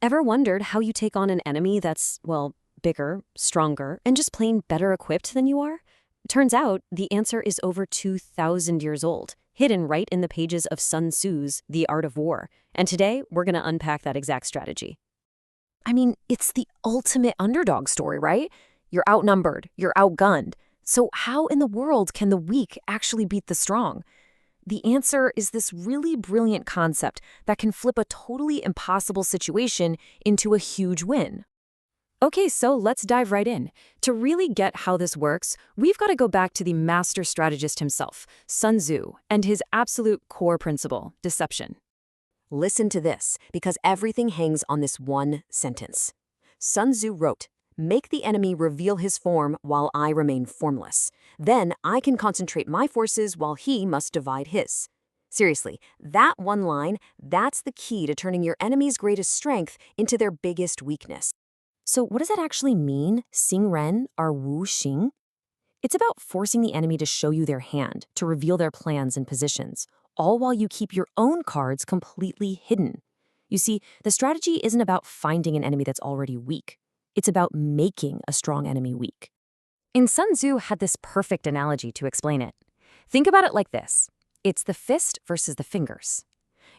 Ever wondered how you take on an enemy that's, well, bigger, stronger, and just plain better equipped than you are? Turns out the answer is over 2,000 years old, hidden right in the pages of Sun Tzu's The Art of War. And today, we're going to unpack that exact strategy. I mean, it's the ultimate underdog story, right? You're outnumbered, you're outgunned. So how in the world can the weak actually beat the strong? The answer is this really brilliant concept that can flip a totally impossible situation into a huge win. Okay, so let's dive right in. To really get how this works, we've got to go back to the master strategist himself, Sun Tzu, and his absolute core principle, deception. Listen to this, because everything hangs on this one sentence. Sun Tzu wrote, "Make the enemy reveal his form while I remain formless. Then I can concentrate my forces while he must divide his." Seriously, that one line, that's the key to turning your enemy's greatest strength into their biggest weakness. So what does that actually mean, Xing Ren or Wu Xing? It's about forcing the enemy to show you their hand, to reveal their plans and positions, all while you keep your own cards completely hidden. You see, the strategy isn't about finding an enemy that's already weak. It's about making a strong enemy weak. And Sun Tzu had this perfect analogy to explain it. Think about it like this. It's the fist versus the fingers.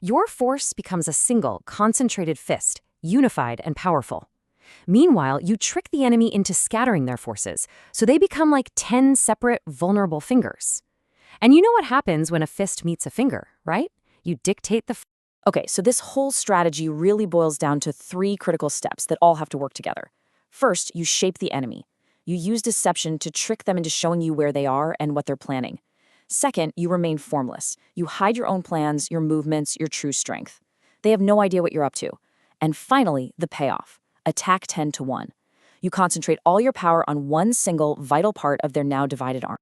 Your force becomes a single, concentrated fist, unified and powerful. Meanwhile, you trick the enemy into scattering their forces, so they become like 10 separate, vulnerable fingers. And you know what happens when a fist meets a finger, right? You dictate the... Okay, so this whole strategy really boils down to 3 critical steps that all have to work together. First, you shape the enemy. You use deception to trick them into showing you where they are and what they're planning. Second, you remain formless. You hide your own plans, your movements, your true strength. They have no idea what you're up to. And finally, the payoff. Attack 10 to 1. You concentrate all your power on one single, vital part of their now divided army.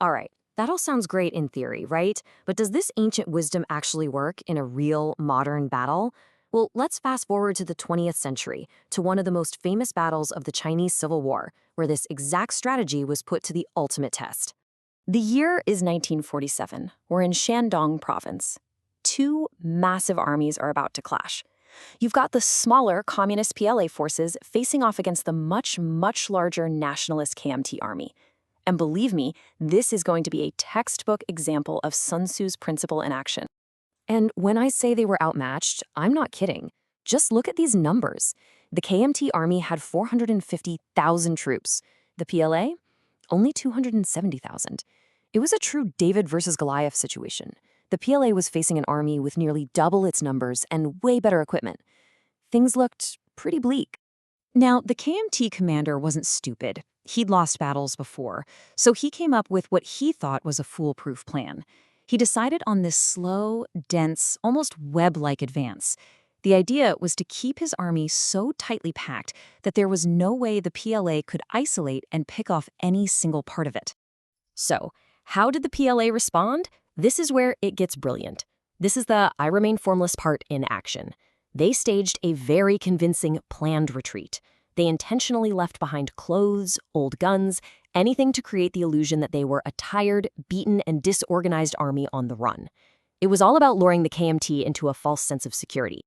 All right, that all sounds great in theory, right? But does this ancient wisdom actually work in a real, modern battle? Well, let's fast forward to the 20th century, to one of the most famous battles of the Chinese Civil War, where this exact strategy was put to the ultimate test. The year is 1947. We're in Shandong province. 2 massive armies are about to clash. You've got the smaller communist PLA forces facing off against the much, much larger nationalist KMT army. And believe me, this is going to be a textbook example of Sun Tzu's principle in action. And when I say they were outmatched, I'm not kidding. Just look at these numbers. The KMT army had 450,000 troops. The PLA? Only 270,000. It was a true David versus Goliath situation. The PLA was facing an army with nearly double its numbers and way better equipment. Things looked pretty bleak. Now, the KMT commander wasn't stupid. He'd lost battles before, so he came up with what he thought was a foolproof plan. He decided on this slow, dense, almost web-like advance. The idea was to keep his army so tightly packed that there was no way the PLA could isolate and pick off any single part of it. So, how did the PLA respond? This is where it gets brilliant. This is the I remain formless part in action. They staged a very convincing planned retreat. They intentionally left behind clothes, old guns, anything to create the illusion that they were a tired, beaten, and disorganized army on the run. It was all about luring the KMT into a false sense of security.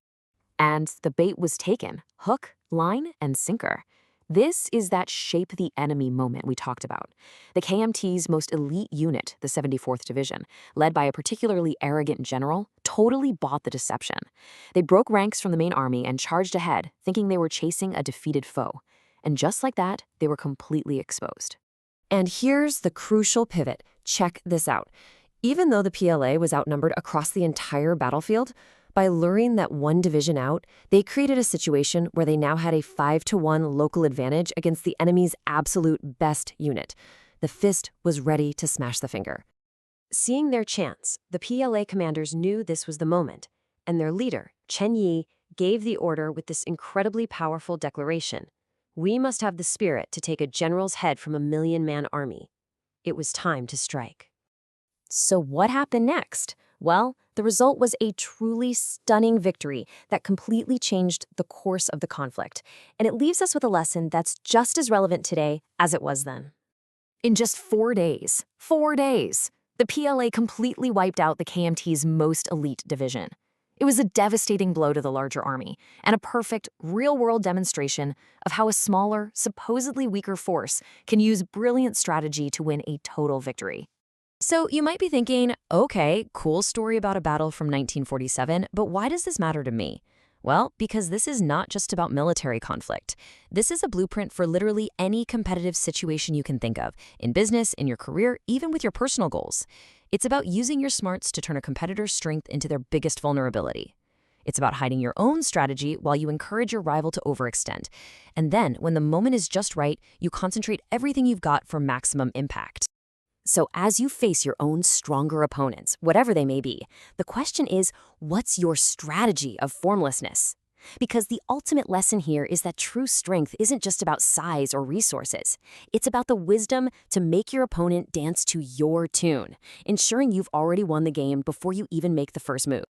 And the bait was taken. Hook, line, and sinker. This is that shape the enemy moment we talked about. The KMT's most elite unit, the 74th Division, led by a particularly arrogant general, totally bought the deception. They broke ranks from the main army and charged ahead, thinking they were chasing a defeated foe. And just like that, they were completely exposed. And here's the crucial pivot. Check this out. Even though the PLA was outnumbered across the entire battlefield, by luring that one division out, they created a situation where they now had a 5-to-1 local advantage against the enemy's absolute best unit. The fist was ready to smash the finger. Seeing their chance, the PLA commanders knew this was the moment, and their leader, Chen gave the order with this incredibly powerful declaration. We must have the spirit to take a general's head from a 1,000,000-man army. It was time to strike. So what happened next? Well, the result was a truly stunning victory that completely changed the course of the conflict. And it leaves us with a lesson that's just as relevant today as it was then. In just 4 days, the PLA completely wiped out the KMT's most elite division. It was a devastating blow to the larger army, and a perfect, real-world demonstration of how a smaller, supposedly weaker force can use brilliant strategy to win a total victory. So you might be thinking, okay, cool story about a battle from 1947, but why does this matter to me? Well, because this is not just about military conflict. This is a blueprint for literally any competitive situation you can think of, in business, in your career, even with your personal goals. It's about using your smarts to turn a competitor's strength into their biggest vulnerability. It's about hiding your own strategy while you encourage your rival to overextend. And then, when the moment is just right, you concentrate everything you've got for maximum impact. So as you face your own stronger opponents, whatever they may be, the question is, what's your strategy of formlessness? Because the ultimate lesson here is that true strength isn't just about size or resources. It's about the wisdom to make your opponent dance to your tune, ensuring you've already won the game before you even make the first move.